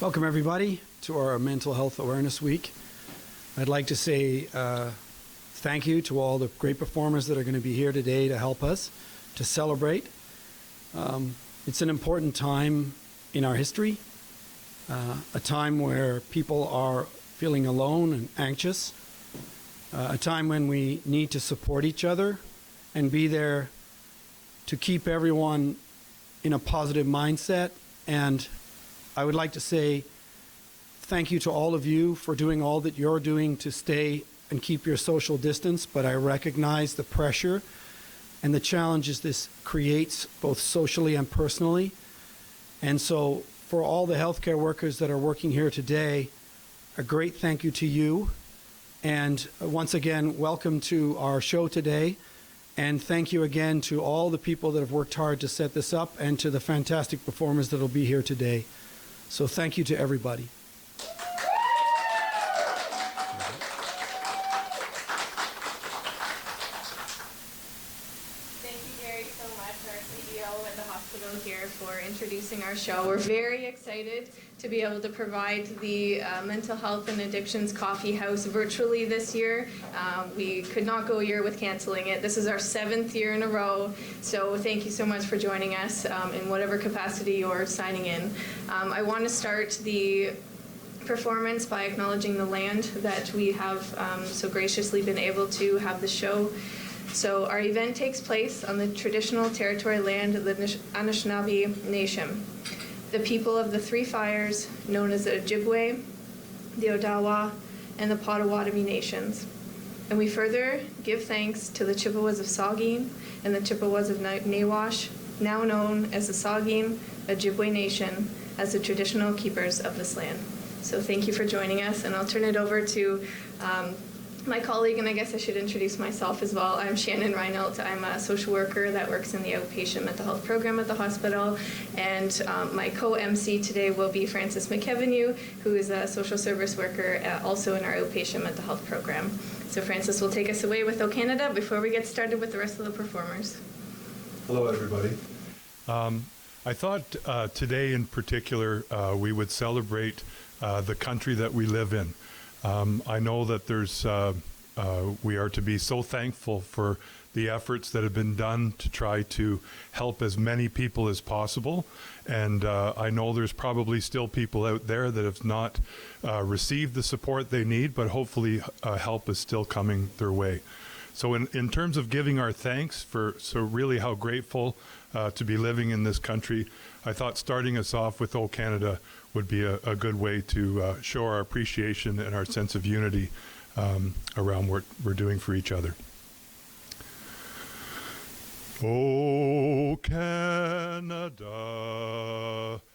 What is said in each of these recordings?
Welcome, everybody, to our Mental Health Awareness Week. I'd like to say thank you to all the great performers that are going to be here today to help us to celebrate. It's an important time in our history, a time where people are feeling alone and anxious, a time when we need to support each other and be there to keep everyone in a positive mindset. And I would like to say thank you to all of you for doing all that you're doing to stay and keep your social distance, but I recognize the pressure and the challenges this creates both socially and personally. And so for all the healthcare workers that are working here today, a great thank you to you. And once again, welcome to our show today. And thank you again to all the people that have worked hard to set this up and to the fantastic performers that will be here today. So thank you to everybody. Thank you, Gary, so much, our CEO at the hospital here, for introducing our show. We're very excited to be able to provide the Mental Health and Addictions Coffee House virtually this year. We could not go a year with canceling it. This is our 7th year in a row, so thank you so much for joining us in whatever capacity you're signing in. I want to start the performance by acknowledging the land that we have so graciously been able to have the show. So our event takes place on the traditional territory land of the Anishinaabe Nation, the people of the Three Fires, known as the Ojibwe, the Odawa, and the Potawatomi Nations. And we further give thanks to the Chippewas of Saugeen and the Chippewas of Nawash, now known as the Saugeen Ojibwe Nation, as the traditional keepers of this land. So thank you for joining us, and I'll turn it over to my colleague, and I guess I should introduce myself as well. I'm Shannon Reinelt. I'm a social worker that works in the outpatient mental health program at the hospital, and my co-MC today will be Frances McKevenue, who is a social service worker also in our outpatient mental health program. So Frances will take us away with O Canada before we get started with the rest of the performers. Hello, everybody. I thought today in particular we would celebrate the country that we live in. I know that we are to be so thankful for the efforts that have been done to try to help as many people as possible. And I know there's probably still people out there that have not received the support they need, but hopefully help is still coming their way. So in terms of giving our thanks so really how grateful to be living in this country, I thought starting us off with O Canada would be a good way to show our appreciation and our sense of unity around what we're doing for each other. O Canada,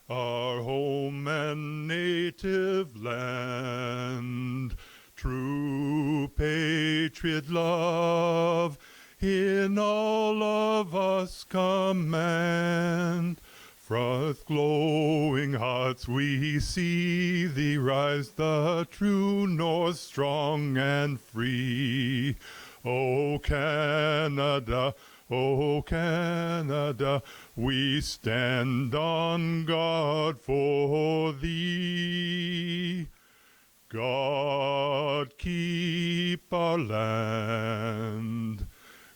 our home and native land, true patriot love in all of us command. From glowing hearts we see thee rise, the true north strong and free. O Canada, O Canada, we stand on guard for thee. God keep our land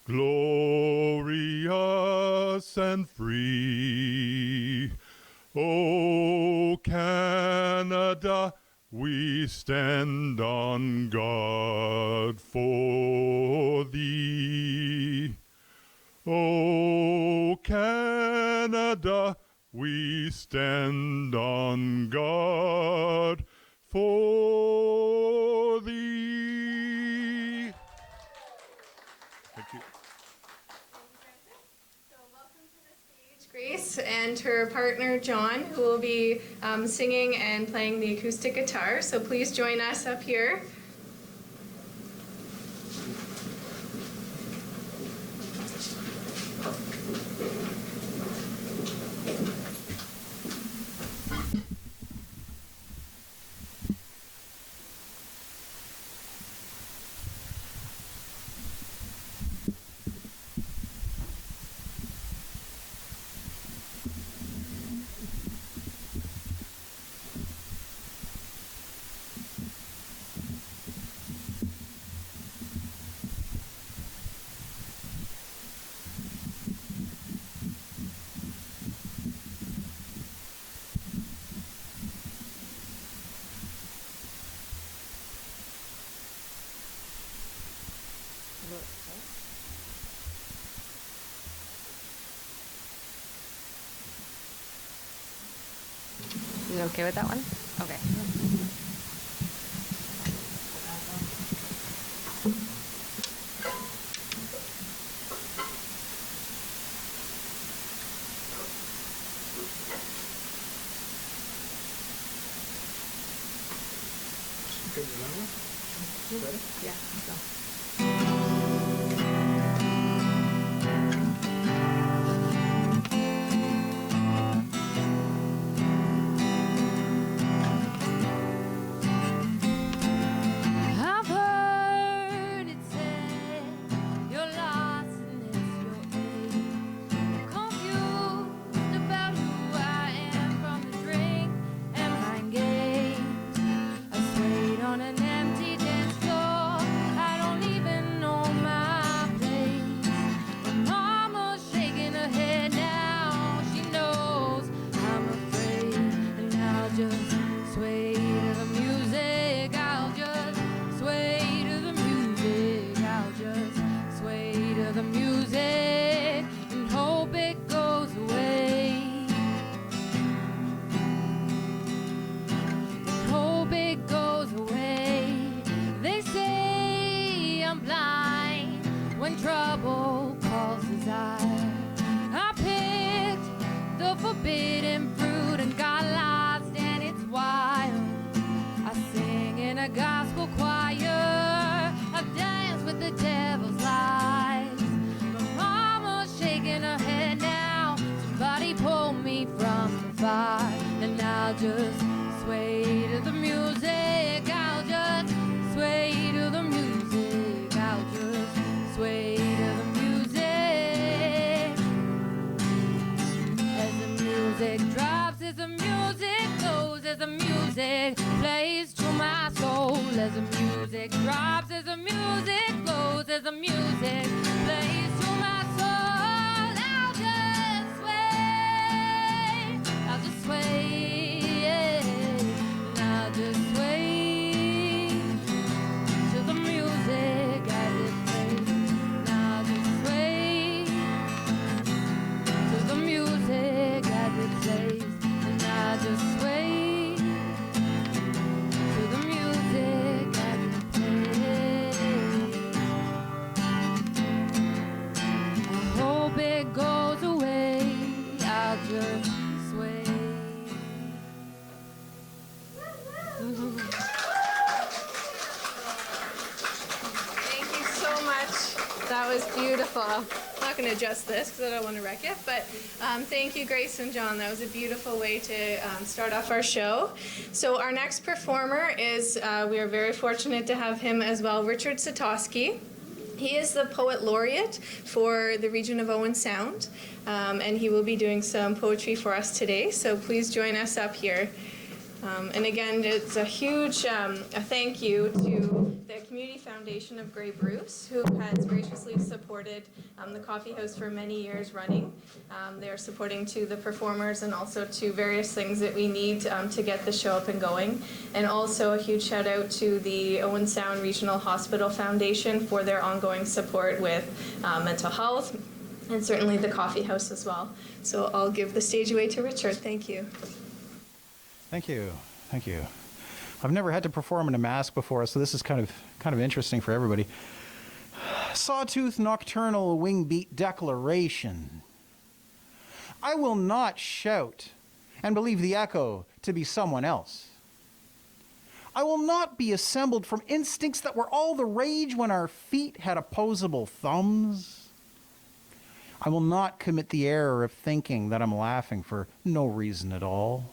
glorious and free. O Canada, we stand on guard for thee. O Canada, we stand on guard for thee. Thank you. So welcome to the stage, Grace and her partner, John, who will be singing and playing the acoustic guitar. So please join us up here. Is it okay with that one? Okay. Good with that one? Ready? Yeah, let's go. I've heard it said you're lost and it's your age. Confused about who I am from the drink and mind games. I swayed on an empty dance floor. I don't even know my place. My mama's shaking her head now. She knows I'm afraid, and I'll just sway to the music. I'll just sway to the music. I'll just sway to the music and hope it goes away. And hope it goes away. They say I'm blind when trouble calls desire. I picked the forbidden fruit and got lost, and it's wild. I sing in a gospel choir. I dance with the devil's lies. My mama's shaking her head now. Somebody pull me from the fire, and I'll just sway to the music. I'll just sway to the music. I'll just sway to the music. As the music drops, as the music goes, as the music plays to my soul. As the music drops, as the music goes, as the music plays to my soul. I'll just sway, I'll just sway, and I'll just sway to the music as it plays. And I'll just sway to the music as it plays. And I'll just sway to the music as it plays. I hope it goes away. I'll just sway. Thank you so much. That was beautiful. I'm not going to adjust this because I don't want to wreck it, but thank you, Grace and John. That was a beautiful way to start off our show. So our next performer is, we are very fortunate to have him as well, Richard Satosky. He is the Poet Laureate for the region of Owen Sound, and he will be doing some poetry for us today, so please join us up here. And again, it's a huge a thank you to the Community Foundation of Grey Bruce, who has graciously supported the coffee house for many years running. They're supporting to the performers and also to various things that we need to get the show up and going. And also a huge shout out to the Owen Sound Regional Hospital Foundation for their ongoing support with mental health, and certainly the coffee house as well. So I'll give the stage away to Richard. Thank you. Thank you. Thank you. I've never had to perform in a mask before, so this is kind of interesting for everybody. Sawtooth Nocturnal Wingbeat Declaration. I will not shout and believe the echo to be someone else. I will not be assembled from instincts that were all the rage when our feet had opposable thumbs. I will not commit the error of thinking that I'm laughing for no reason at all.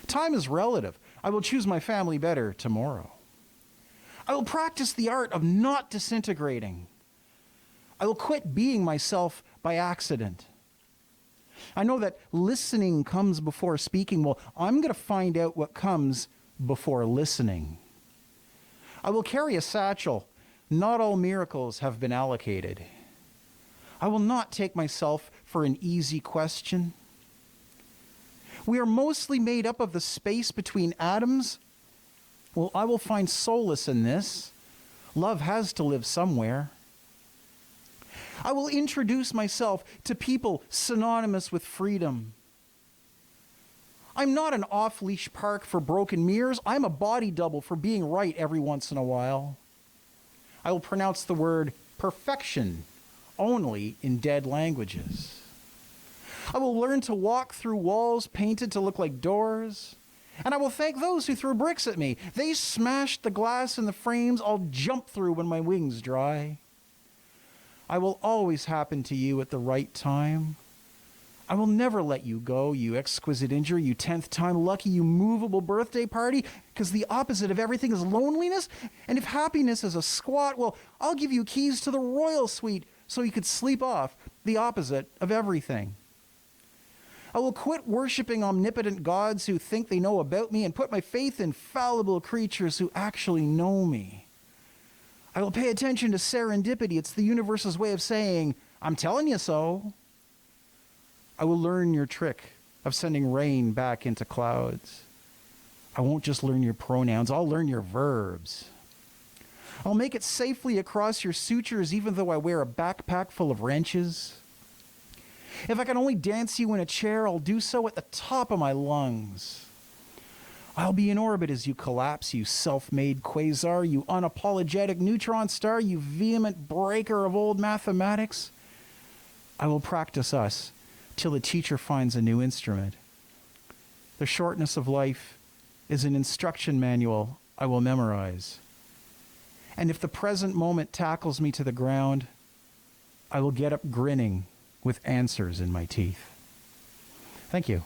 Time is relative. I will choose my family better tomorrow. I will practice the art of not disintegrating. I will quit being myself by accident. I know that listening comes before speaking. Well, I'm going to find out what comes before listening. I will carry a satchel. Not all miracles have been allocated. I will not take myself for an easy question. We are mostly made up of the space between atoms. Well, I will find solace in this. Love has to live somewhere. I will introduce myself to people synonymous with freedom. I'm not an off-leash park for broken mirrors. I'm a body double for being right every once in a while. I will pronounce the word perfection only in dead languages. I will learn to walk through walls painted to look like doors. And I will thank those who threw bricks at me. They smashed the glass in the frames I'll jump through when my wings dry. I will always happen to you at the right time. I will never let you go, you exquisite injury, you 10th time lucky, you movable birthday party, because the opposite of everything is loneliness. And if happiness is a squat, well, I'll give you keys to the royal suite so you could sleep off the opposite of everything. I will quit worshiping omnipotent gods who think they know about me and put my faith in fallible creatures who actually know me. I will pay attention to serendipity. It's the universe's way of saying, I'm telling you so. I will learn your trick of sending rain back into clouds. I won't just learn your pronouns, I'll learn your verbs. I'll make it safely across your sutures even though I wear a backpack full of wrenches. If I can only dance you in a chair, I'll do so at the top of my lungs. I'll be in orbit as you collapse, you self-made quasar, you unapologetic neutron star, you vehement breaker of old mathematics. I will practice us till the teacher finds a new instrument. The shortness of life is an instruction manual I will memorize. And if the present moment tackles me to the ground, I will get up grinning with answers in my teeth. Thank you.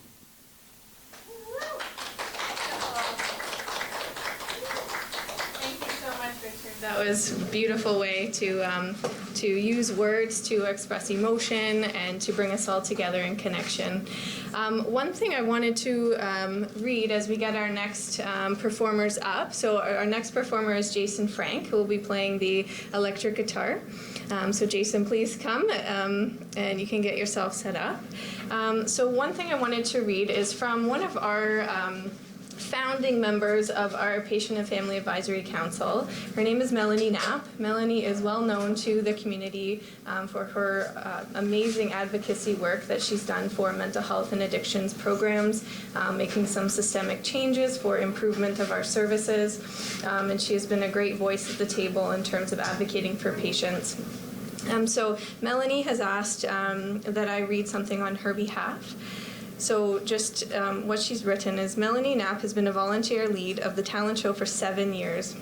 Thank you so much, Richard. That was a beautiful way to use words to express emotion and to bring us all together in connection. One thing I wanted to read as we get our next performers up. So our next performer is Jason Frank, who will be playing the electric guitar. So Jason, please come and you can get yourself set up. So one thing I wanted to read is from one of our founding members of our Patient and Family Advisory Council. Her name is Melanie Knapp. Melanie is well known to the community for her amazing advocacy work that she's done for mental health and addictions programs, making some systemic changes for improvement of our services, and she has been a great voice at the table in terms of advocating for patients. So Melanie has asked that I read something on her behalf. So just what she's written is, Melanie Knapp has been a volunteer lead of the talent show for 7 years.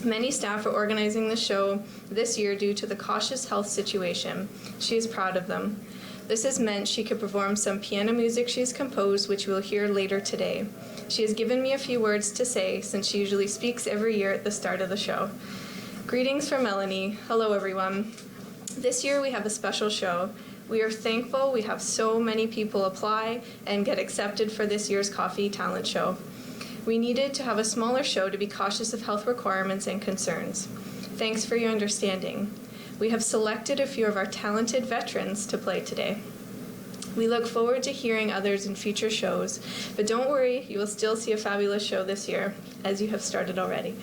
Many staff are organizing the show this year due to the cautious health situation. She is proud of them. This has meant she could perform some piano music she's composed, which we'll hear later today. She has given me a few words to say, since she usually speaks every year at the start of the show. Greetings from Melanie. Hello, everyone. This year we have a special show. We are thankful we have so many people apply and get accepted for this year's Coffee Talent Show. We needed to have a smaller show to be cautious of health requirements and concerns. Thanks for your understanding. We have selected a few of our talented veterans to play today. We look forward to hearing others in future shows, but don't worry, you will still see a fabulous show this year, as you have started already.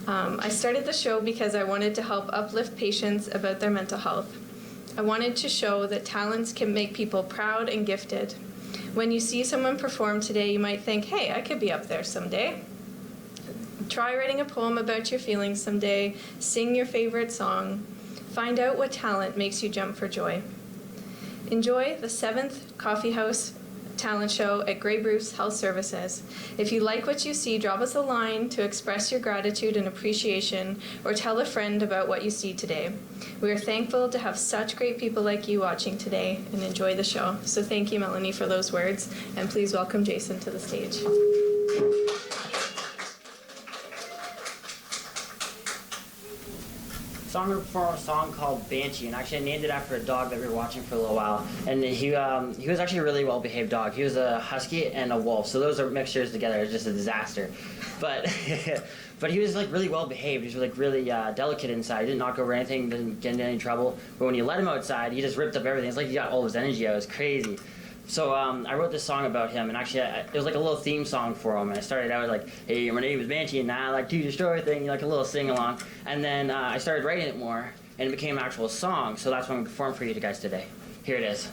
I started the show because I wanted to help uplift patients about their mental health. I wanted to show that talents can make people proud and gifted. When you see someone perform today, you might think, hey, I could be up there someday. Try writing a poem about your feelings someday, sing your favorite song, find out what talent makes you jump for joy. Enjoy the 7th Coffee House Talent Show at Grey Bruce Health Services. If you like what you see, drop us a line to express your gratitude and appreciation, or tell a friend about what you see today. We are thankful to have such great people like you watching today, and enjoy the show. So thank you, Melanie, for those words, and please welcome Jason to the stage. So I'm going to perform a song called Banshee, and actually I named it after a dog that we were watching for a little while. And he was actually a really well-behaved dog. He was a husky and a wolf, so those are mixtures together. It's just a disaster. But but he was like really well-behaved. He was like really delicate inside. He didn't knock over anything, didn't get into any trouble. But when you let him outside, he just ripped up everything. It's like he got all his energy out. It was crazy. So I wrote this song about him, and actually it was like a little theme song for him. And I started out like, hey, my name is Banshee, and I like to destroy things, like a little sing-along. And then I started writing it more, and it became an actual song. So that's what I'm going to perform for you guys today. Here it is.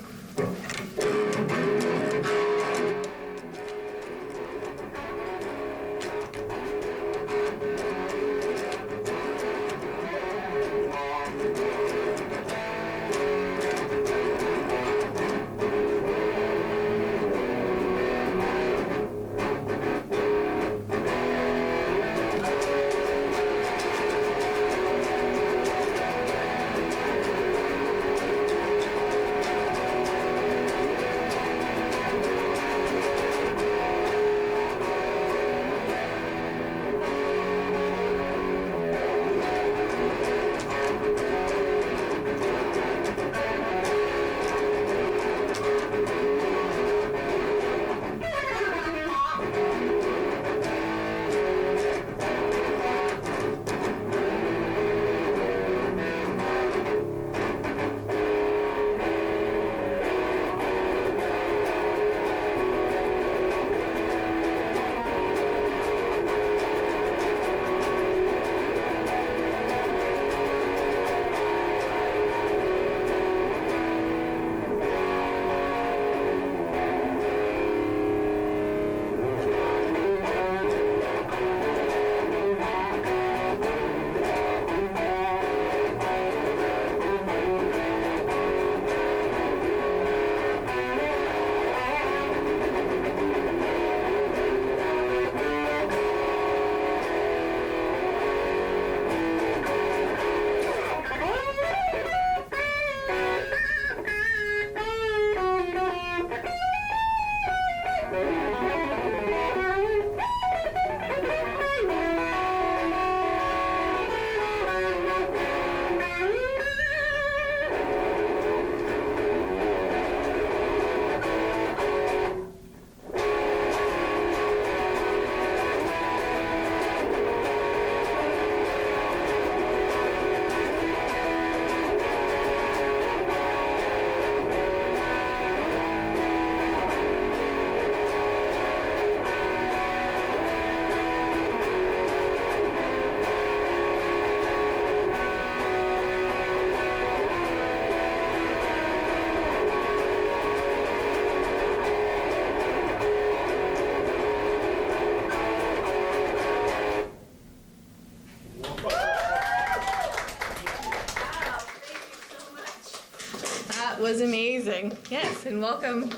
That was amazing. Yes, and welcome.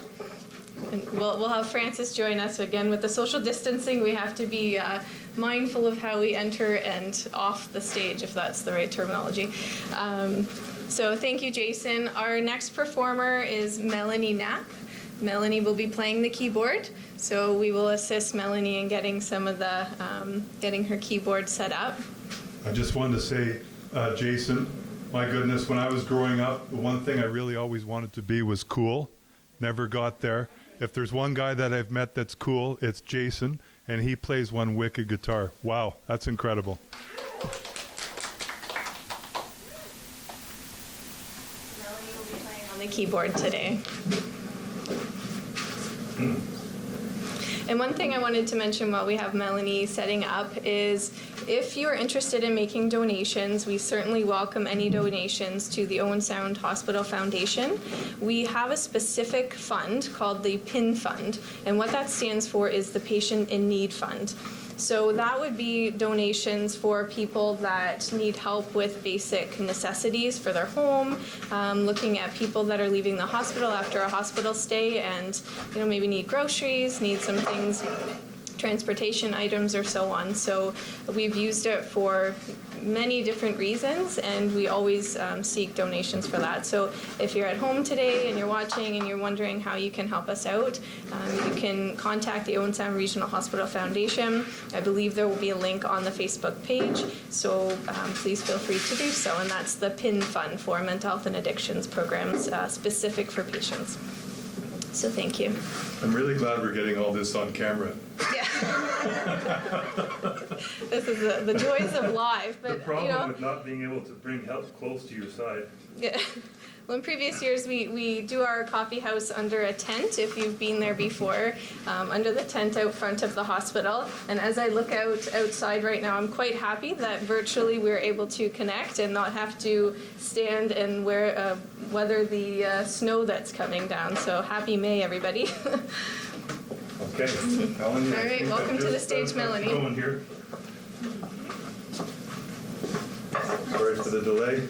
And we'll have Francis join us again with the social distancing. We have to be mindful of how we enter and off the stage, if that's the right terminology. So thank you, Jason. Our next performer is Melanie Knapp. Melanie will be playing the keyboard, so we will assist Melanie in getting some of the getting her keyboard set up. I just wanted to say, Jason, my goodness, when I was growing up, the one thing I really always wanted to be was cool. Never got there. If there's one guy that I've met that's cool, it's Jason, and he plays one wicked guitar. Wow, that's incredible. Melanie will be playing on the keyboard today. And one thing I wanted to mention while we have Melanie setting up is if you're interested in making donations, we certainly welcome any donations to the Owen Sound Hospital Foundation. We have a specific fund called the PIN Fund, and what that stands for is the Patient in Need Fund. So that would be donations for people that need help with basic necessities for their home, looking at people that are leaving the hospital after a hospital stay and maybe need groceries, need some things, transportation items or so on. So we've used it for many different reasons, and we always seek donations for that. So if you're at home today and you're watching and you're wondering how you can help us out, you can contact the Owen Sound Regional Hospital Foundation. I believe there will be a link on the Facebook page, so please feel free to do so. And that's the PIN Fund for Mental Health and Addictions programs specific for patients. So thank you. I'm really glad we're getting all this on camera. Yeah. This is the joys of live, but The problem you know, with not being able to bring help close to your side. yeah. Well, in previous years, we do our coffee house under a tent, if you've been there before, under the tent out front of the hospital. And as I look outside right now, I'm quite happy that virtually we're able to connect and not have to stand and weather the snow that's coming down. So happy May, everybody. Okay, Melanie. All right, welcome to the stage, Melanie. Going here. Sorry for the delay.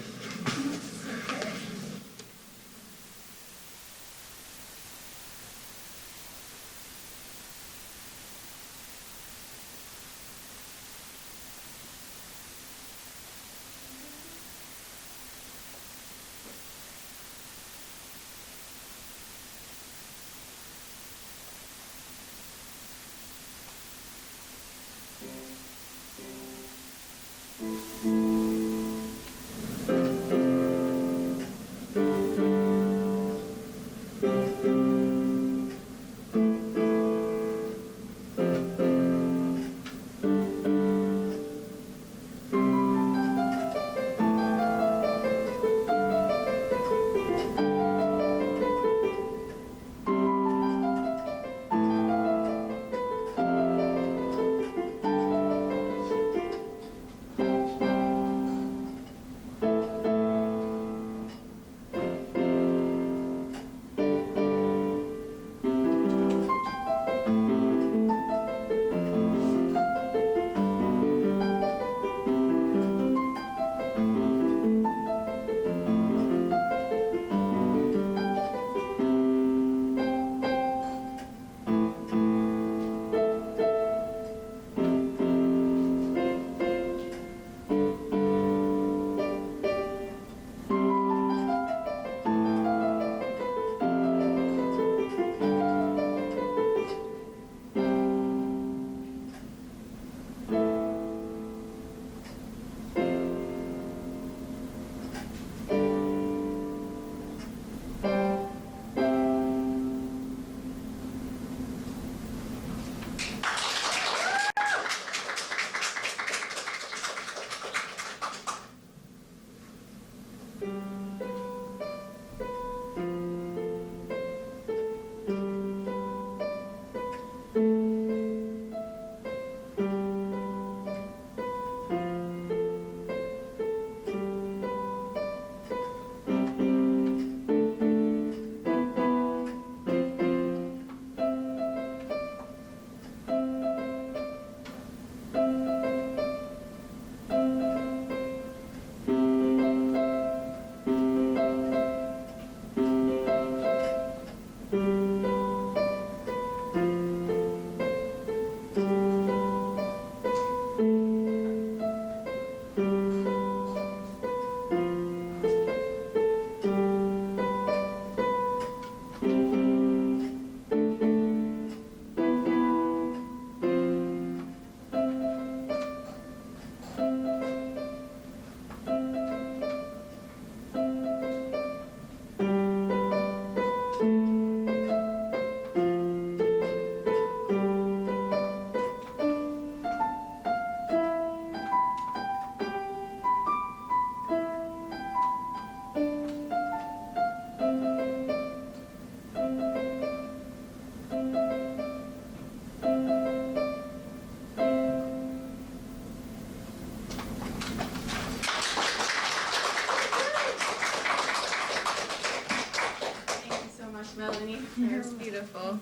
Melanie. That's beautiful.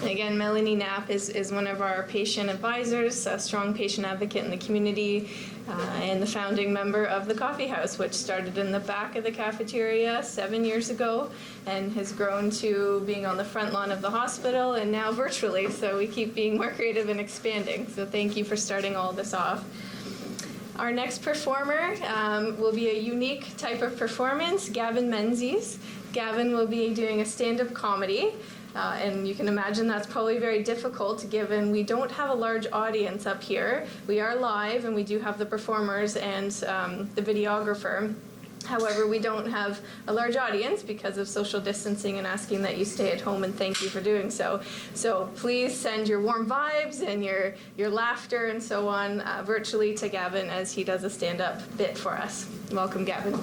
And again, Melanie Knapp is one of our patient advisors, a strong patient advocate in the community, and the founding member of the Coffee House, which started in the back of the cafeteria 7 years ago and has grown to being on the front lawn of the hospital and now virtually. So we keep being more creative and expanding. So thank you for starting all this off. Our next performer will be a unique type of performance, Gavin Menzies. Gavin will be doing a stand-up comedy, and you can imagine that's probably very difficult given we don't have a large audience up here. We are live, and we do have the performers and the videographer. However, we don't have a large audience because of social distancing and asking that you stay at home, and thank you for doing so. So please send your warm vibes and your laughter and so on virtually to Gavin as he does a stand-up bit for us. Welcome, Gavin.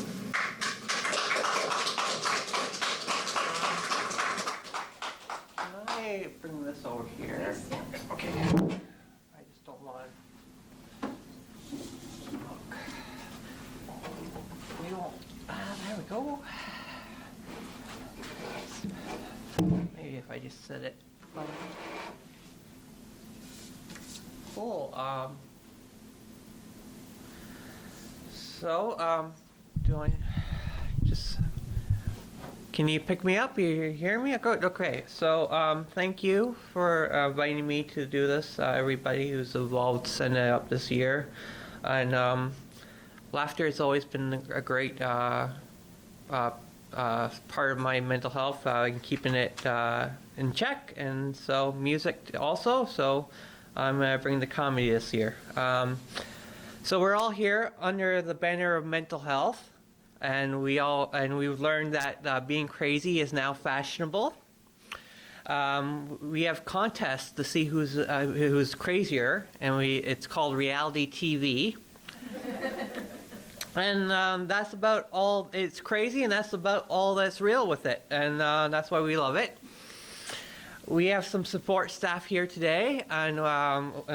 Can I bring this over here? Okay. I just don't want. Look. We don't. There we go. Maybe if I just set it. Cool. Do I just? Can you pick me up? You hear me? Good. Okay. So, thank you for inviting me to do this. Everybody who's involved setting it up this year, and laughter has always been a great part of my mental health and keeping it in check. And so, music also. So, I'm bringing the comedy this year. So we're all here under the banner of mental health. And we've learned that being crazy is now fashionable. We have contests to see who's crazier, and it's called reality TV. And that's about all. It's crazy, and that's about all that's real with it, and that's why we love it. We have some support staff here today, and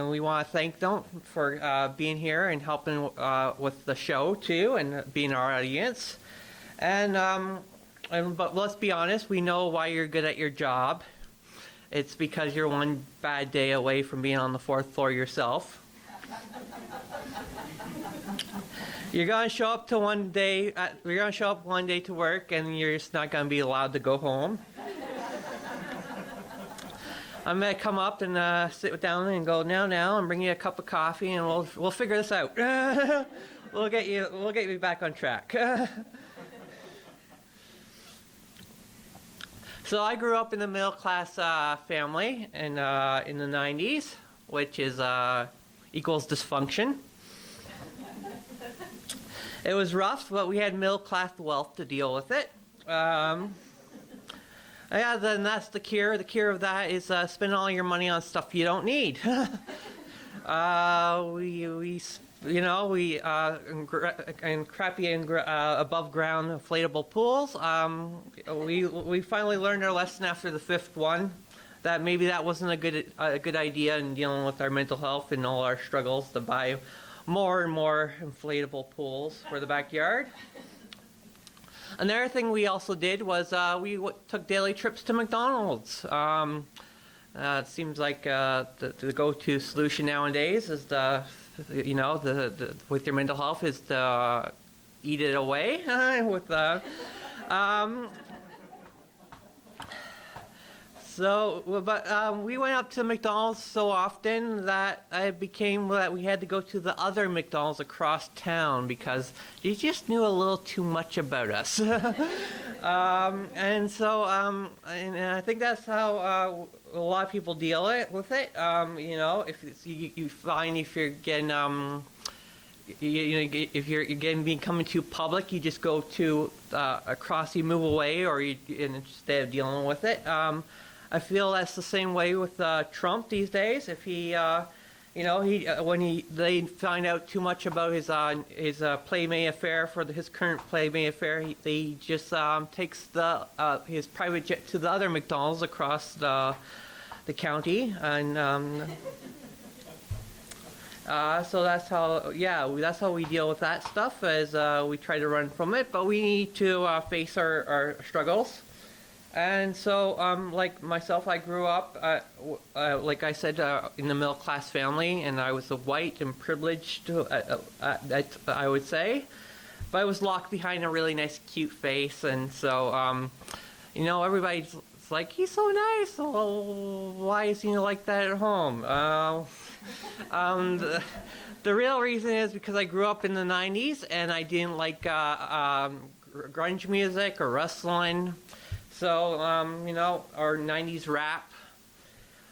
we want to thank them for being here and helping with the show too, and being our audience. But let's be honest, we know why you're good at your job. It's because you're one bad day away from being on the 4th floor yourself. You're gonna show up one day to work, and you're just not gonna be allowed to go home. I'm gonna come up and sit down and go now and bring you a cup of coffee, and we'll figure this out. We'll get you back on track. So I grew up in a middle class family in the 90s, which is equals dysfunction. It was rough, but we had middle class wealth to deal with it. Yeah, then that's the cure. The cure of that is spend all your money on stuff you don't need. And crappy and above ground inflatable pools. We finally learned our lesson after the 5th one, that maybe that wasn't a good idea in dealing with our mental health and all our struggles, to buy more and more inflatable pools for the backyard. Another thing we also did was we took daily trips to McDonald's. It seems like the go-to solution nowadays is with your mental health is to eat it away with we went up to McDonald's so often that it became that we had to go to the other McDonald's across town because they just knew a little too much about us. And I think that's how a lot of people deal with it. If you find if you're getting if you're getting becoming too public, you just go to across, you move away, or instead of dealing with it. I feel that's the same way with Trump these days. If he, they find out too much about his Playmate affair his current Playmate affair, he just takes his private jet to the other McDonald's across the county, and so that's how we deal with that stuff. As we try to run from it, but we need to face our struggles. And so, like myself, I grew up, like I said, in the middle class family, and I was a white and privileged, I would say, but I was locked behind a really nice, cute face, and so, everybody's like, he's so nice. Well, why is he like that at home? The real reason is because I grew up in the 90s, and I didn't like grunge music or wrestling. So, or 90s rap.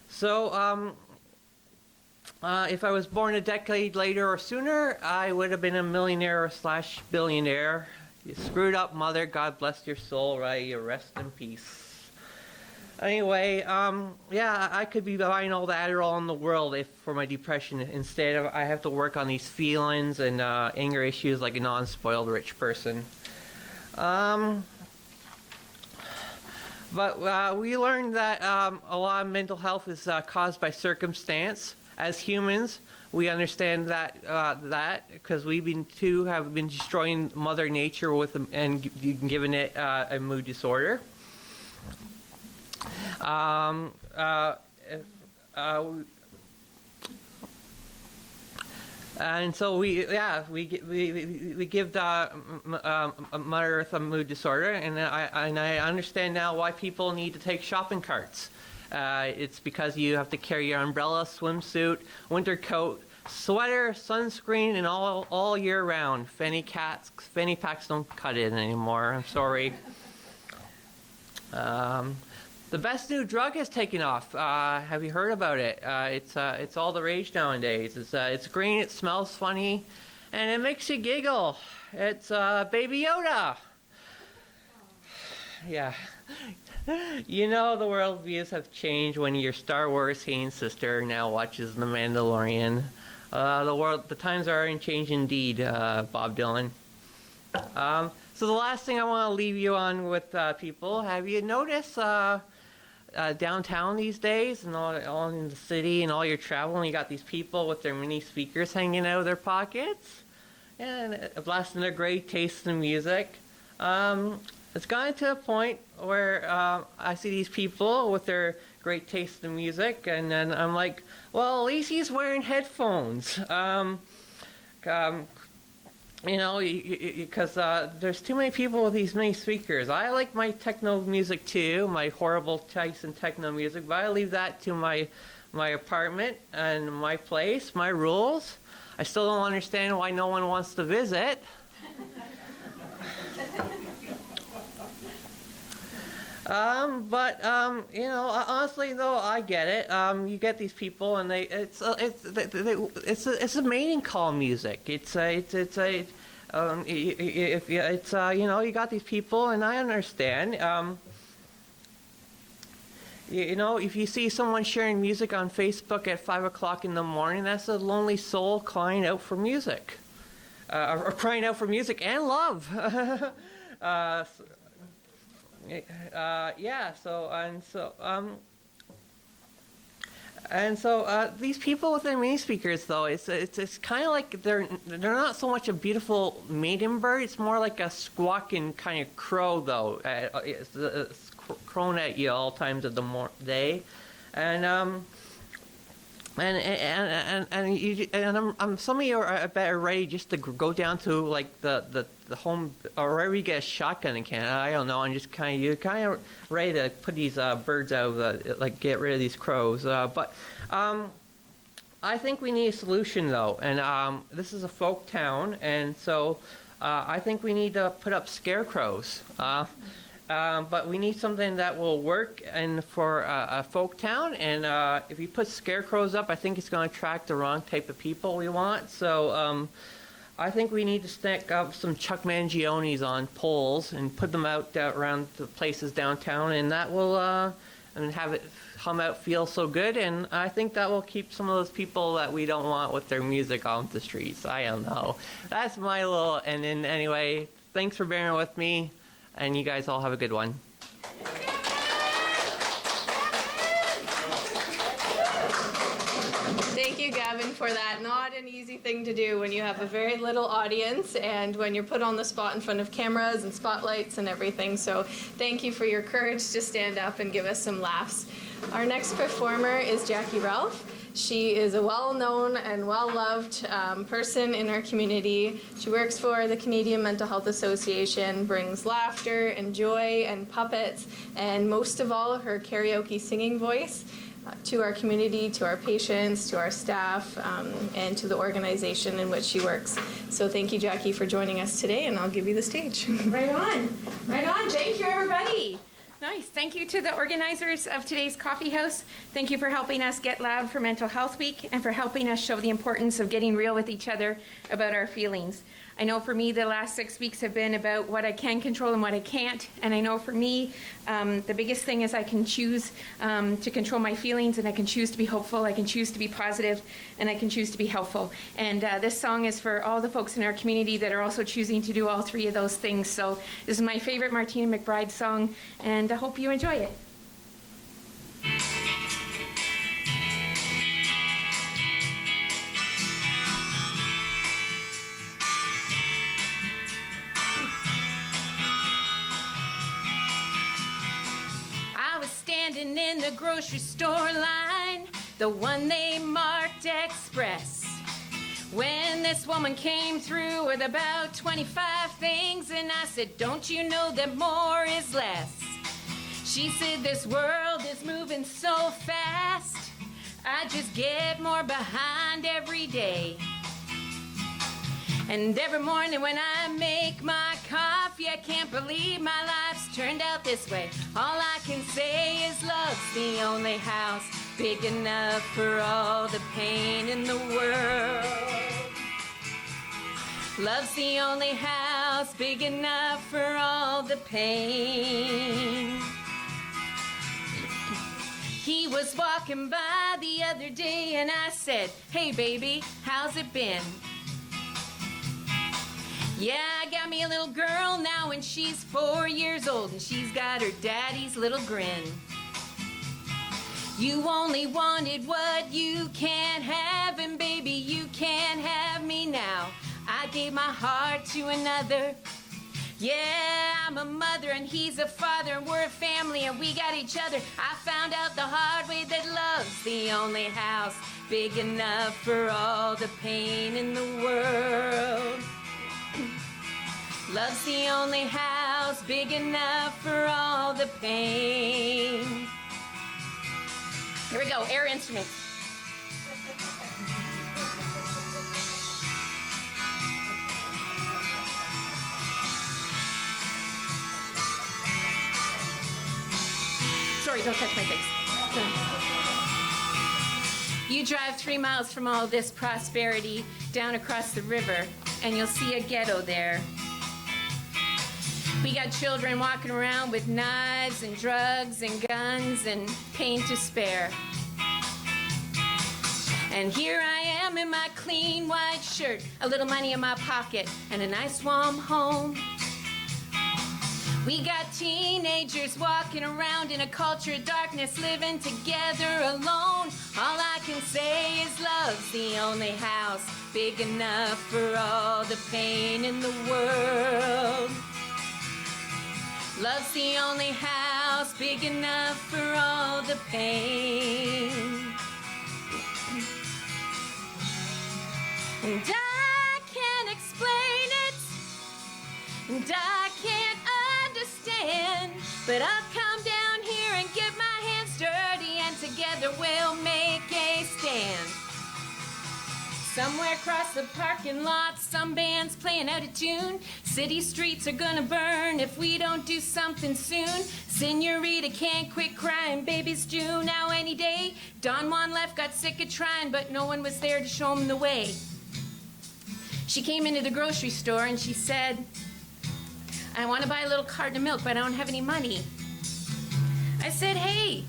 So, if I was born a decade later or sooner, I would have been a millionaire / billionaire. You screwed up, mother. God bless your soul, right? You rest in peace. Anyway, yeah, I could be buying all the Adderall in the world for my depression. Instead of, I have to work on these feelings and anger issues like a non-spoiled rich person. But we learned that a lot of mental health is caused by circumstance. As humans, we understand that because we have been destroying Mother Nature and giving it a mood disorder. And so we give Mother Earth a mood disorder, and I understand now why people need to take shopping carts. It's because you have to carry your umbrella, swimsuit, winter coat, sweater, sunscreen, and all year round. Fanny packs don't cut it anymore. I'm sorry. The best new drug has taken off. Have you heard about it? It's all the rage nowadays. It's green, it smells funny, and it makes you giggle. It's Baby Yoda. Yeah. You know the world views have changed when your Star Wars hating sister now watches The Mandalorian. The times are in change indeed, Bob Dylan. So the last thing I want to leave you on with people, have you noticed downtown these days and all in the city and all your traveling, you got these people with their mini speakers hanging out of their pockets and blasting their great taste in music. It's gotten to a point where I see these people with their great taste in music, and then I'm like, well, at least he's wearing headphones. You know, because there's too many people with these mini speakers. I like my techno music too, my horrible taste in techno music, but I leave that to my apartment and my place, my rules. I still don't understand why no one wants to visit. You know, honestly though, I get it. You get these people, and it's a mating call music. You know, you got these people, and I understand. You know, if you see someone sharing music on Facebook at 5 o'clock in the morning, that's a lonely soul crying out for music, or crying out for music and love. These people with their mini speakers, though, it's kind of like they're not so much a beautiful maiden bird. It's more like a squawking kind of crow, though. It's crowing at you all times of the day, and some of you are better ready just to go down to like the home or wherever you get a shotgun in Canada. I don't know. I'm just kind of ready to put these birds out of get rid of these crows. But I think we need a solution though, and this is a folk town, and so I think we need to put up scarecrows. But we need something that will work and for a folk town, and if you put scarecrows up, I think it's going to attract the wrong type of people we want. So I think we need to stick up some Chuck Mangionis on poles and put them out around the places downtown, and that will and have it hum out, feel so good, and I think that will keep some of those people that we don't want with their music off the streets. I don't know. That's my little, and then anyway, thanks for bearing with me. And you guys all have a good one. Thank you, Gavin, for that. Not an easy thing to do when you have a very little audience and when you're put on the spot in front of cameras and spotlights and everything. So thank you for your courage to stand up and give us some laughs. Our next performer is Jackie Ralph. She is a well-known and well-loved person in our community. She works for the Canadian Mental Health Association, brings laughter and joy and puppets, and most of all, her karaoke singing voice to our community, to our patients, to our staff, and to the organization in which she works. So thank you, Jackie, for joining us today, and I'll give you the stage. Right on. Right on. Thank you, everybody. Nice. Thank you to the organizers of today's coffee house. Thank you for helping us get loud for Mental Health Week and for helping us show the importance of getting real with each other about our feelings. I know for me the last 6 weeks have been about what I can control and what I can't. And I know for me the biggest thing is I can choose to control my feelings, and I can choose to be hopeful, I can choose to be positive, and I can choose to be helpful. And this song is for all the folks in our community that are also choosing to do all three of those things. So this is my favorite Martina McBride song, and I hope you enjoy it. Standing in the grocery store line, the one they marked Express, when this woman came through with about 25 things, and I said, don't you know that more is less? She said, this world is moving so fast, I just get more behind every day. And every morning when I make my coffee, I can't believe my life's turned out this way. All I can say is love's the only house big enough for all the pain in the world. Love's the only house big enough for all the pain. He was walking by the other day and I said, hey baby, how's it been? Yeah, I got me a little girl now and she's 4 years old and she's got her daddy's little grin. You only wanted what you can't have, and baby, you can't have me now. I gave my heart to another. Yeah, I'm a mother and he's a father and we're a family and we got each other. I found out the hard way that love's the only house big enough for all the pain in the world. Love's the only house big enough for all the pain. Here we go, air instruments. Sorry, don't touch my face. You drive 3 miles from all this prosperity down across the river, and you'll see a ghetto there. We got children walking around with knives and drugs and guns and pain to spare. And here I am in my clean white shirt, a little money in my pocket, and a nice warm home. We got teenagers walking around in a culture of darkness, living together alone. All I can say is love's the only house big enough for all the pain in the world. Love's the only house big enough for all the pain. And I can't explain it, and I can't understand, but I'll come down here and get my hands dirty, and together we'll make a stand. Somewhere across the parking lot, some band's playing out of tune. City streets are gonna burn if we don't do something soon. Senorita can't quit crying, baby's due now any day. Don Juan left, got sick of trying, but no one was there to show him the way. She came into the grocery store and she said, I want to buy a little carton of milk, but I don't have any money. I said, hey,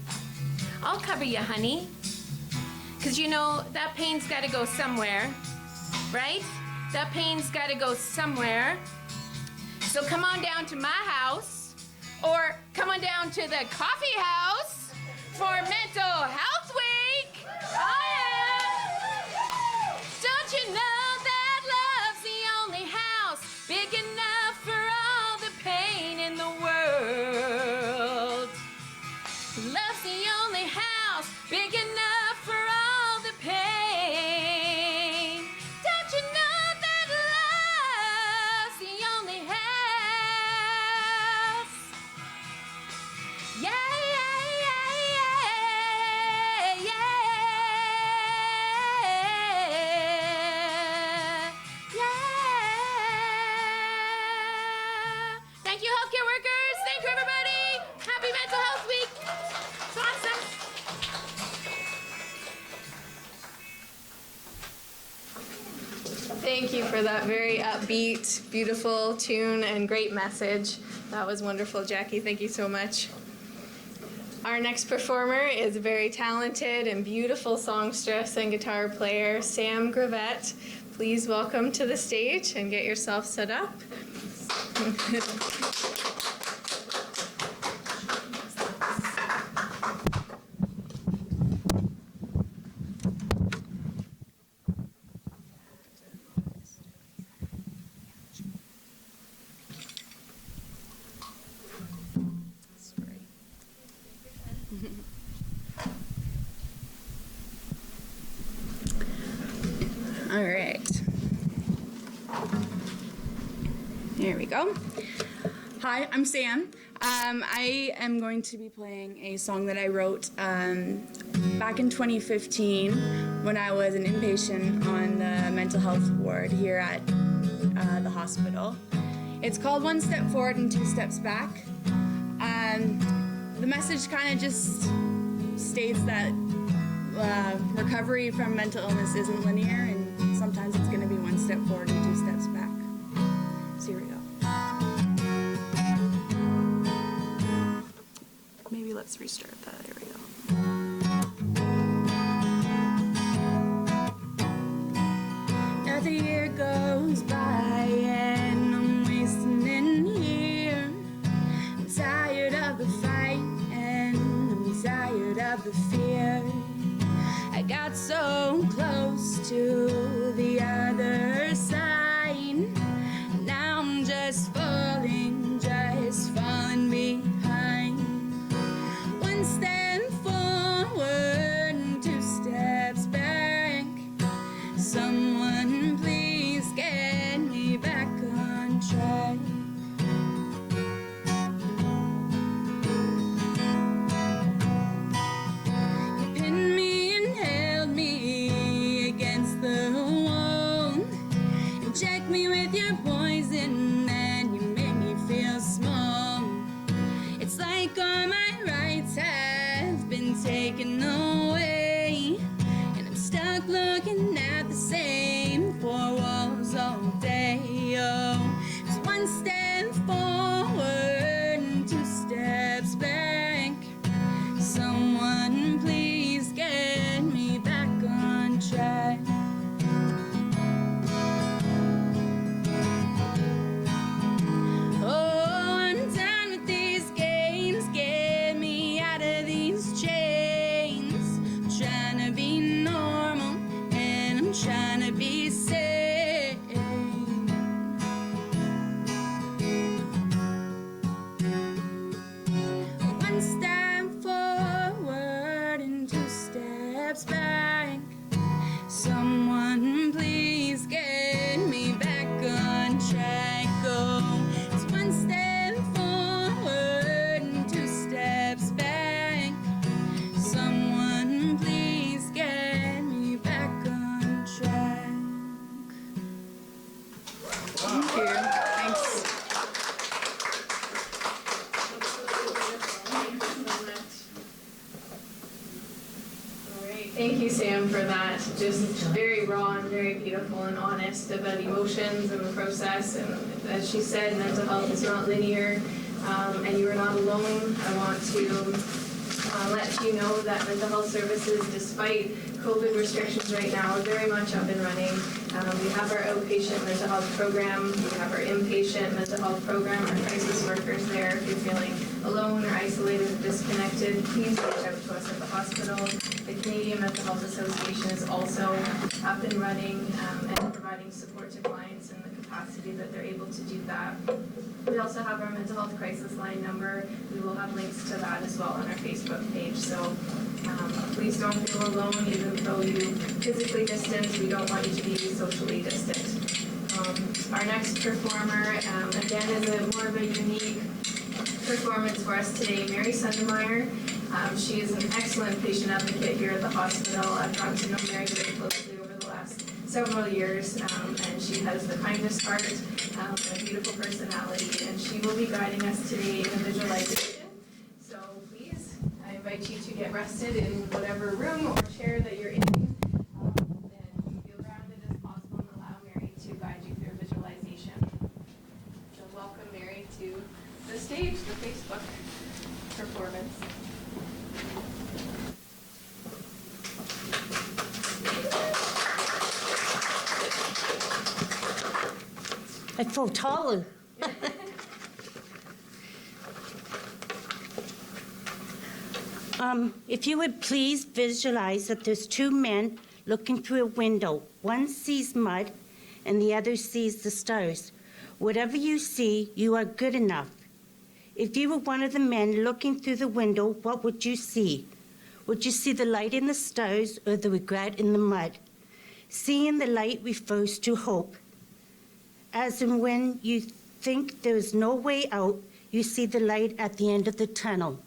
I'll cover you, honey. Because you know, that pain's got to go somewhere, right? That pain's got to go somewhere. So come on down to my house, or come on down to the coffee house for Mental Health Week. Oh, yeah. Don't you know that love's the only house big enough for all the pain in the world? Love's the only house big enough for all the pain. Don't you know that love's the only house? Yeah, yeah, yeah, yeah, yeah, yeah. Thank you, healthcare workers. Thank you, everybody. Happy Mental Health Week. It's awesome. Thank you for that very upbeat, beautiful tune and great message. That was wonderful, Jackie. Thank you so much. Our next performer is a very talented and beautiful songstress and guitar player, Sam Gravett. Please welcome to the stage and get yourself set up. All right. Here we go. Hi, I'm Sam. I am going to be playing a song that I wrote back in 2015 when I was an inpatient on the mental health ward here at the hospital. It's called One Step Forward and Two Steps Back. The message kind of just states that recovery from mental illness isn't linear, and sometimes it's going to be one step forward and two steps back. So here we go. Maybe let's restart that. Here we go. Another year goes by and I'm wasting in here. I'm tired of the fight and I'm tired of the fear. I got so close to the other side. Now I'm just falling behind. One step forward and two steps back. Someone please get me back on track. You pinned me and held me against the wall. You checked me with your poison and you made me feel small. It's like all my rights have been taken away, and I'm stuck looking at the same four walls all day. Oh, it's one step forward and two steps back. Someone please get me back on track. Oh, I'm done with these games. Get me out of these chains. I'm trying to be normal and I'm trying to be sane. One step forward and two steps back. Someone please get me back on track. Oh, it's one step forward and two steps back. Someone please get me back on track. Thank you. Thanks. All right. Thank you, Sam, for that. Just very raw and very beautiful and honest about emotions and the process. And as she said, mental health is not linear, and you are not alone. I want to let you know that mental health services, despite COVID restrictions right now, are very much up and running. We have our outpatient mental health program. We have our inpatient mental health program. Our crisis workers there. If you're feeling alone or isolated or disconnected, please reach out to us at the hospital. The Canadian Mental Health Association is also up and running and providing support to clients in the capacity that they're able to do that. We also have our mental health crisis line number. We will have links to that as well on our Facebook page. So please don't feel alone, even though you physically distance. We don't want you to be socially distant. Our next performer, again, is more of a unique performance for us today. Mary Sundermeyer. She is an excellent patient advocate here at the hospital. I've gotten to know Mary very closely over the last several years, and she has the kindest heart and a beautiful personality, and she will be guiding us today in a visualization. So please, I invite you to get rested in whatever room or chair that you're in, and feel grounded as possible, and allow Mary to the stage, the Facebook performance. I feel taller. If you would please visualize that there's two men looking through a window. One sees mud and the other sees the stars. Whatever you see, you are good enough. If you were one of the men looking through the window, what would you see? Would you see the light in the stars or the regret in the mud? Seeing the light refers to hope. As in when you think there is no way out, you see the light at the end of the tunnel.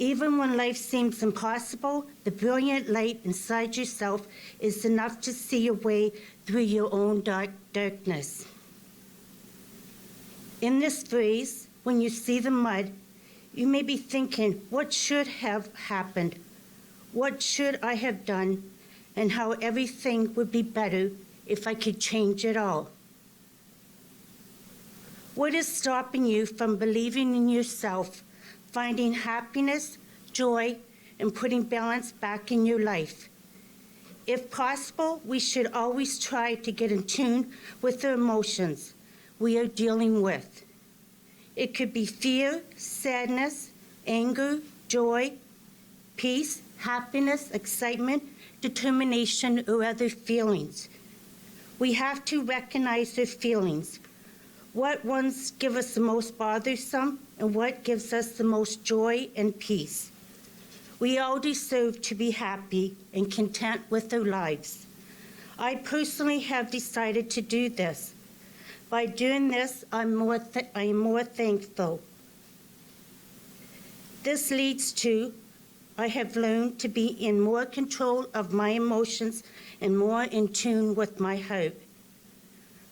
Even when life seems impossible, the brilliant light inside yourself is enough to see your way through your own darkness. In this phrase, when you see the mud, you may be thinking, what should have happened? What should I have done? And how everything would be better if I could change it all. What is stopping you from believing in yourself, finding happiness, joy, and putting balance back in your life? If possible, we should always try to get in tune with the emotions we are dealing with. It could be fear, sadness, anger, joy, peace, happiness, excitement, determination, or other feelings. We have to recognize their feelings. What ones give us the most bothersome and what gives us the most joy and peace. We all deserve to be happy and content with our lives. I personally have decided to do this. By doing this, I am more thankful. This leads to, I have learned to be in more control of my emotions and more in tune with my heart.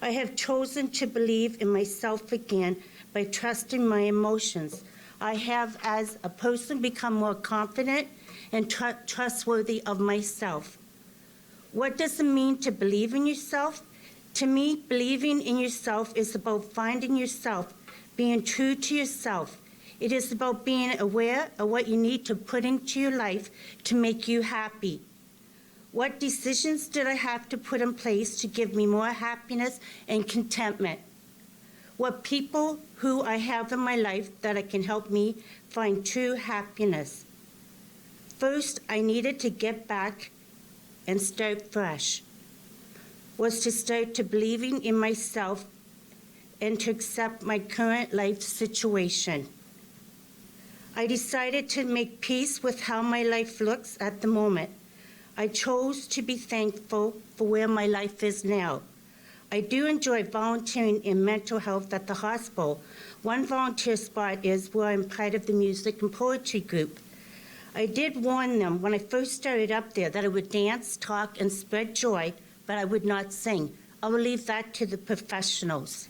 I have chosen to believe in myself again by trusting my emotions. I have, as a person, become more confident and trustworthy of myself. What does it mean to believe in yourself? To me, believing in yourself is about finding yourself, being true to yourself. It is about being aware of what you need to put into your life to make you happy. What decisions did I have to put in place to give me more happiness and contentment? What people who I have in my life that can help me find true happiness? First, I needed to get back and start fresh. Was to start to believing in myself and to accept my current life situation. I decided to make peace with how my life looks at the moment. I chose to be thankful for where my life is now. I do enjoy volunteering in mental health at the hospital. One volunteer spot is where I'm part of the music and poetry group. I did warn them when I first started up there that I would dance, talk, and spread joy, but I would not sing. I will leave that to the professionals.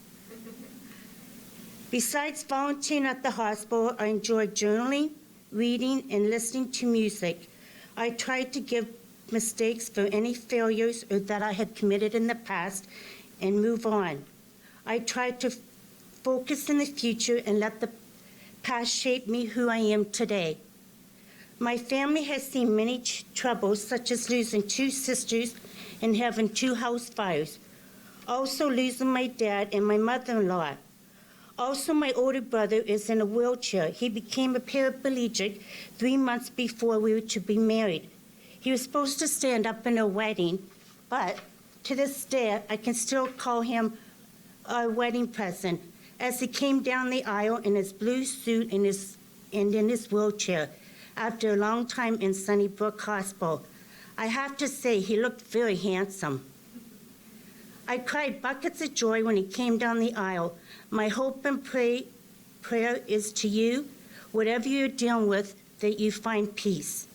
Besides volunteering at the hospital, I enjoy journaling, reading, and listening to music. I try to give mistakes for any failures or that I had committed in the past and move on. I try to focus in the future and let the past shape me who I am today. My family has seen many troubles, such as losing 2 sisters and having 2 house fires. Also losing my dad and my mother-in-law. Also, my older brother is in a wheelchair. He became a paraplegic 3 months before we were to be married. He was supposed to stand up in a wedding, but to this day, I can still call him our wedding present, as he came down the aisle in his blue suit and in his wheelchair after a long time in Sunnybrook Hospital. I have to say, he looked very handsome. I cried buckets of joy when he came down the aisle. My hope and prayer is to you, whatever you're dealing with, that you find peace.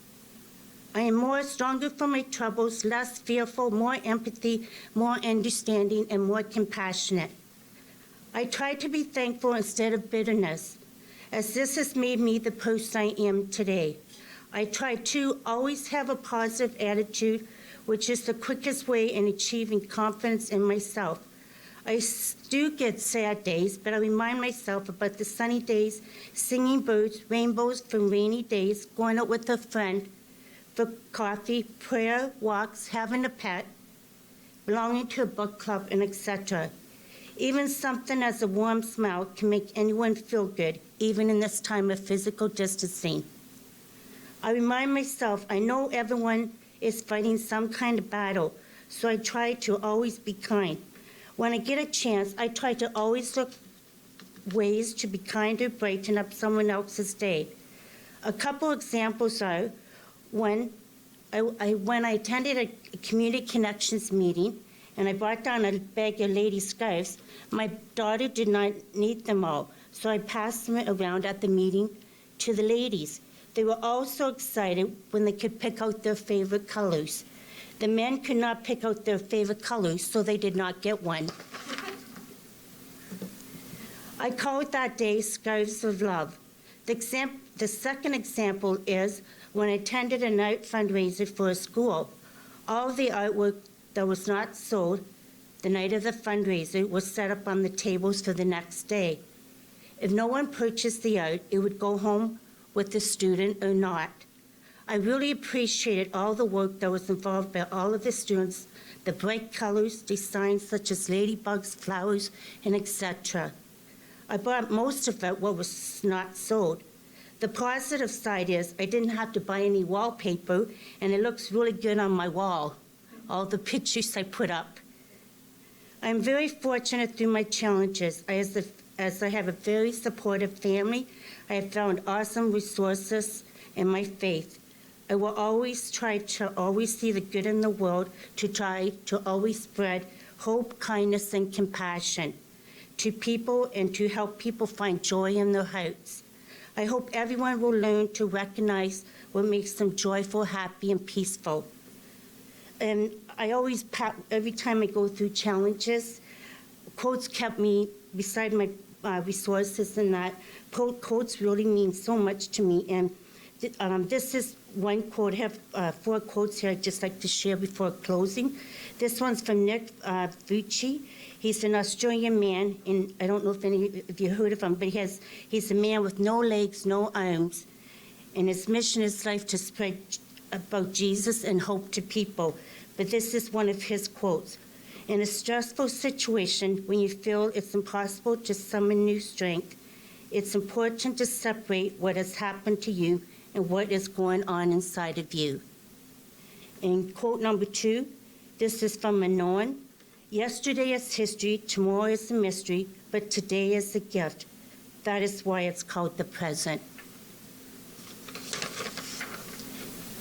I am more stronger for my troubles, less fearful, more empathy, more understanding, and more compassionate. I try to be thankful instead of bitterness, as this has made me the person I am today. I try to always have a positive attitude, which is the quickest way in achieving confidence in myself. do get sad days, but I remind myself about the sunny days, singing birds, rainbows from rainy days, going out with a friend for coffee, prayer, walks, having a pet, belonging to a book club, and etc. Even something as a warm smile can make anyone feel good, even in this time of physical distancing. I remind myself I know everyone is fighting some kind of battle, so I try to always be kind. When I get a chance, I try to always look ways to be kind or brighten up someone else's day. A couple examples are when I attended a community connections meeting and I brought down a bag of lady scarves, my daughter did not need them all, so I passed them around at the meeting to the ladies. They were all so excited when they could pick out their favorite colors. The men could not pick out their favorite colors, so they did not get one. I called that day Scarves of Love. The second example is when I attended an art fundraiser for a school. All of the artwork that was not sold the night of the fundraiser was set up on the tables for the next day. If no one purchased the art, it would go home with the student or not. I really appreciated all the work that was involved by all of the students, the bright colors, designs such as ladybugs, flowers, and etc. I bought most of it what was not sold. The positive side is I didn't have to buy any wallpaper, and it looks really good on my wall, all the pictures I put up. I'm very fortunate through my challenges. As I have a very supportive family, I have found awesome resources in my faith. I will always try to always see the good in the world, to try to always spread hope, kindness, and compassion to people and to help people find joy in their hearts. I hope everyone will learn to recognize what makes them joyful, happy, and peaceful. And I always, every time I go through challenges, quotes kept me beside my resources, and that quotes really mean so much to me. And this is one quote. I have 4 quotes here I'd just like to share before closing. This one's from Nick Vucci. He's an Australian man, and I don't know if any of you heard of him, but he's a man with no legs, no arms, and his mission is life to spread about Jesus and hope to people. But this is one of his quotes. In a stressful situation, when you feel it's impossible to summon new strength, it's important to separate what has happened to you and what is going on inside of you. And quote number 2, this is from Manon. Yesterday is history, tomorrow is a mystery, but today is a gift. That is why it's called the present.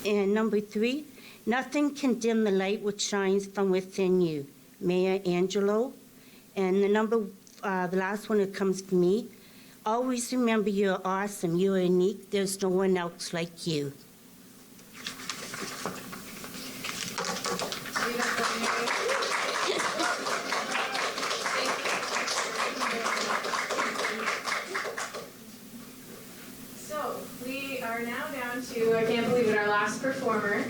And number 3, nothing can dim the light which shines from within you. Maya Angelou. And the last one that comes from me, always remember you're awesome, you're unique, there's no one else like you. So we are now down to, I can't believe it, our last performer.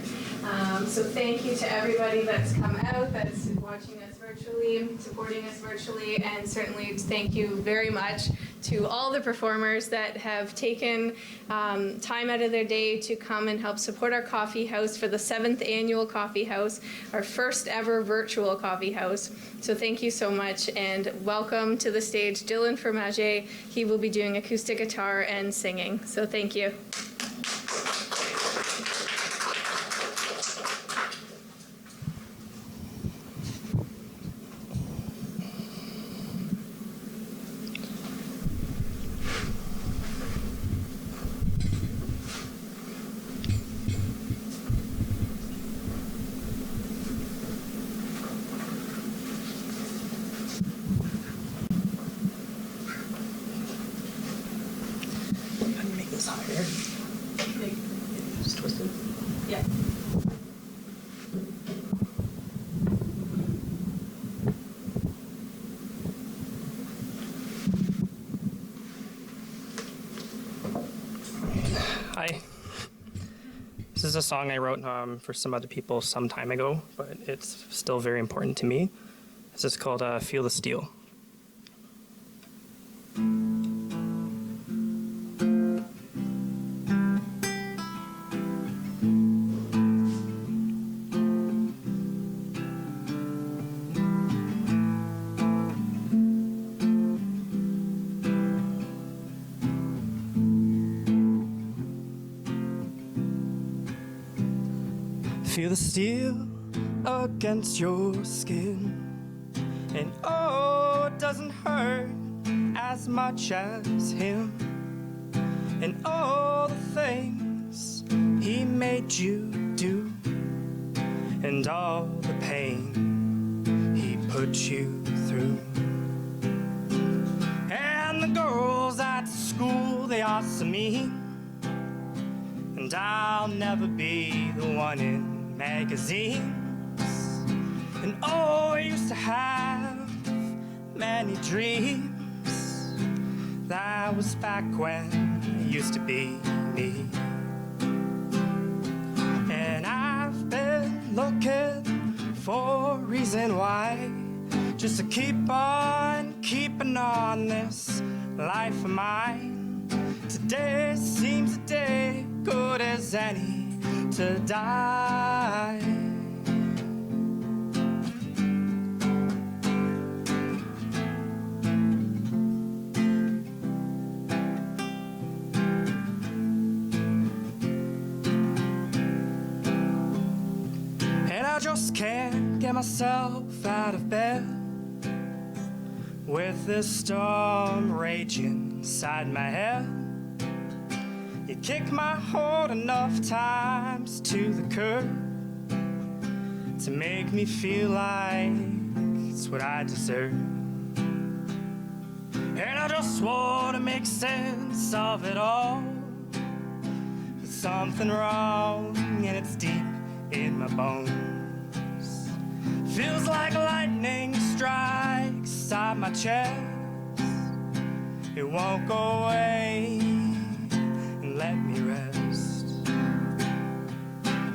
So thank you to everybody that's come out, that's watching us virtually, supporting us virtually, and certainly thank you very much to all the performers that have taken time out of their day to come and help support our coffee house for the 7th annual coffee house, our first ever virtual coffee house. So thank you so much, and welcome to the stage Dylan Fromage. He will be doing acoustic guitar and singing. So thank you. Yeah. Hi. This is a song I wrote for some other people some time ago, but it's still very important to me. This is called Feel the Steel. Feel the steel against your skin, and oh, it doesn't hurt as much as him, and all the things he made you do, and all the pain he put you through. And the girls at school, they are so mean, and I'll never be the one in magazines. And oh, I used to have many dreams. That was back when it used to be me. And I've been looking for a reason why, just to keep on keeping on this life of mine. Today seems a day good as any to die. And I just can't get myself out of bed with this storm raging inside my head. You kick my heart enough times to the curb to make me feel like it's what I deserve. And I just want to make sense of it all. There's something wrong and it's deep in my bones. Feels like lightning strikes inside my chest. It won't go away and let me rest.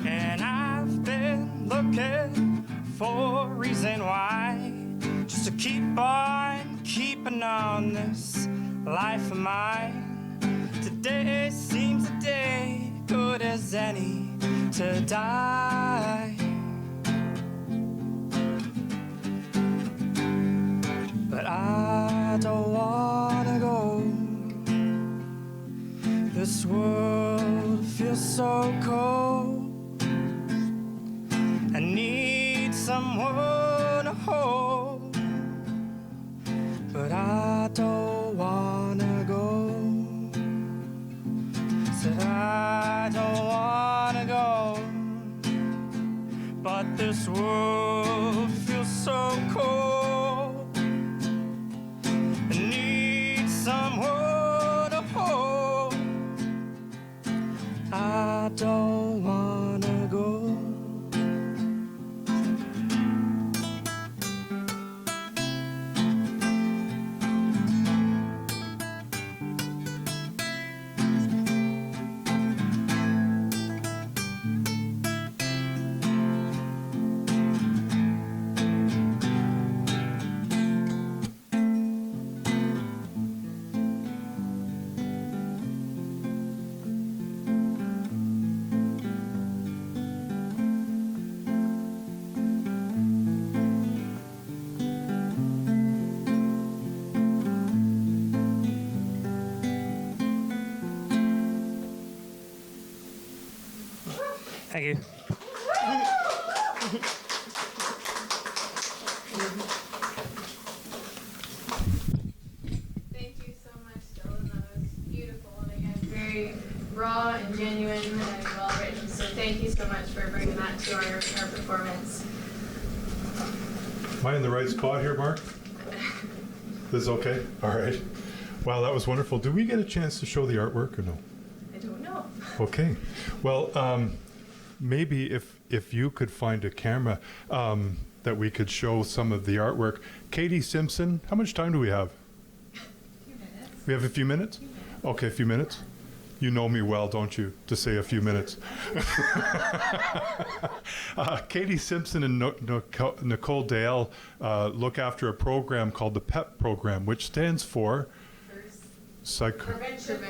And I've been looking for a reason why, just to keep on keeping on this life of mine. Today seems a day good as any to die. But I don't wanna go. This world feels so cold. I need someone to hold. But I don't wanna go. Said I don't wanna go. But this world feels so cold. I need someone to hold. I don't wanna go. Thank you. Thank you so much, Dylan. That was beautiful and again, very raw and genuine and well written. So thank you so much for bringing that to our performance. Am I in the right spot here, Mark? This is okay? All right. Wow, that was wonderful. Did we get a chance to show the artwork or no? I don't know. Okay. Well, maybe if you could find a camera that we could show some of the artwork. Katie Simpson, how much time do we have? A few minutes. We have a few minutes? Okay, a few minutes. You know me well, don't you, to say a few minutes. Katie Simpson and Nicole Dale look after a program called the PEP program, which stands for Prevention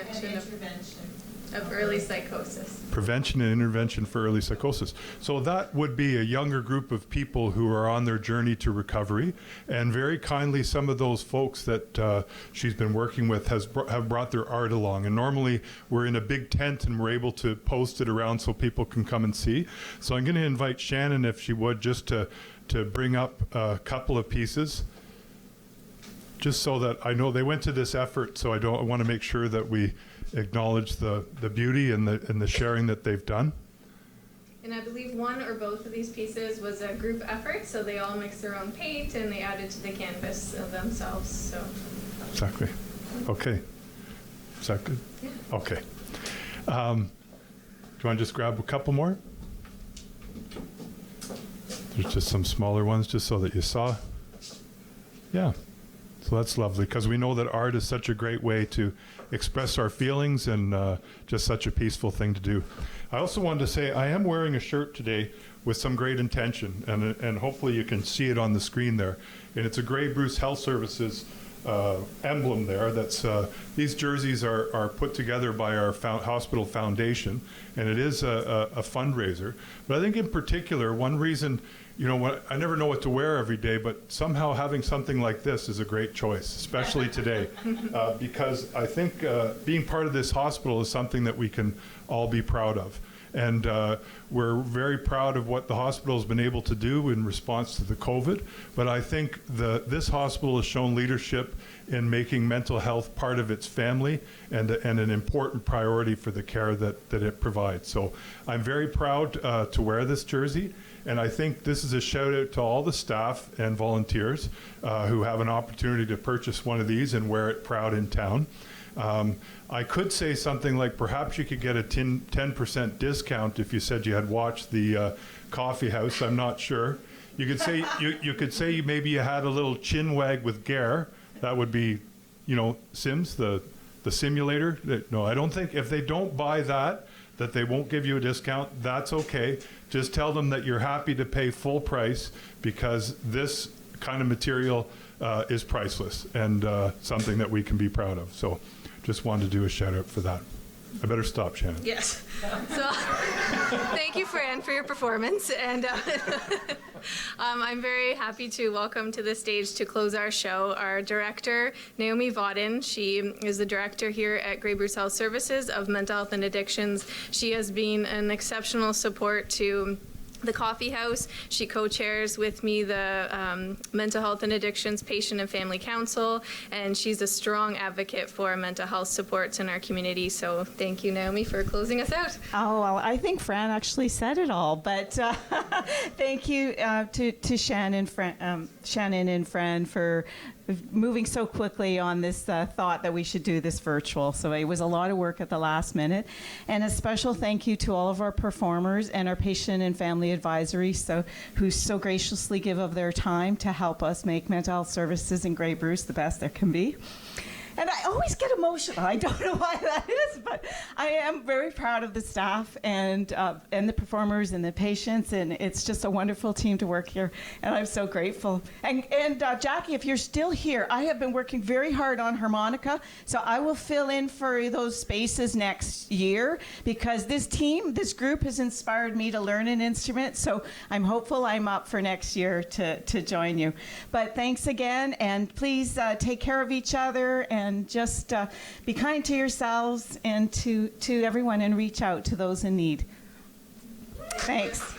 of early psychosis. Prevention and Intervention for Early Psychosis. So that would be a younger group of people who are on their journey to recovery. And very kindly, some of those folks that she's been working with have brought their art along. And normally we're in a big tent and we're able to post it around so people can come and see. So I'm going to invite Shannon, if she would, just to bring up a couple of pieces. Just so that I know they went to this effort, so I want to make sure that we acknowledge the beauty and the sharing that they've done. And I believe one or both of these pieces was a group effort, so they all mixed their own paint and they added to the canvas of themselves. So. Exactly. Okay. Is that good? Yeah. Okay. Do you want to just grab a couple more? There's just some smaller ones, just so that you saw. Yeah. So that's lovely, because we know that art is such a great way to express our feelings and just such a peaceful thing to do. I also wanted to say I am wearing a shirt today with some great intention, and hopefully you can see it on the screen there. And it's a Grey Bruce Health Services emblem there. That's these jerseys are put together by our hospital foundation, and it is a fundraiser. But I think in particular, one reason, you know, I never know what to wear every day, but somehow having something like this is a great choice, especially today, because I think being part of this hospital is something that we can all be proud of. And we're very proud of what the hospital has been able to do in response to the COVID. But I think this hospital has shown leadership in making mental health part of its family and an important priority for the care that it provides. So I'm very proud to wear this jersey. And I think this is a shout out to all the staff and volunteers who have an opportunity to purchase one of these and wear it proud in town. I could say something like perhaps you could get a 10% discount if you said you had watched the coffee house. I'm not sure. You could say you could say maybe you had a little chin wag with Gare. That would be, you know, Sims, the simulator. No, I don't think if they don't buy that they won't give you a discount. That's okay. Just tell them that you're happy to pay full price because this kind of material is priceless and something that we can be proud of. So just wanted to do a shout out for that. I better stop, Shannon. Yes. So thank you, Fran, for your performance. And I'm very happy to welcome to the stage to close our show our director, Naomi Vauden. She is the director here at Grey Bruce Health Services of Mental Health and Addictions. She has been an exceptional support to the coffee house. She co-chairs with me the Mental Health and Addictions Patient and Family Council, and she's a strong advocate for mental health supports in our community. So thank you, Naomi, for closing us out. Oh, well, I think Fran actually said it all, but thank you to Shannon and Fran for moving so quickly on this thought that we should do this virtual. So it was a lot of work at the last minute. And a special thank you to all of our performers and our patient and family advisory who so graciously give of their time to help us make mental health services in Grey Bruce the best there can be. And I always get emotional. I don't know why that is, but I am very proud of the staff and the performers and the patients, and it's just a wonderful team to work here, and I'm so grateful. And Jackie, if you're still here, I have been working very hard on harmonica, so I will fill in for those spaces next year because this group has inspired me to learn an instrument, so I'm hopeful I'm up for next year to join you. But thanks again, and please take care of each other and just be kind to yourselves and to everyone and reach out to those in need. Thanks.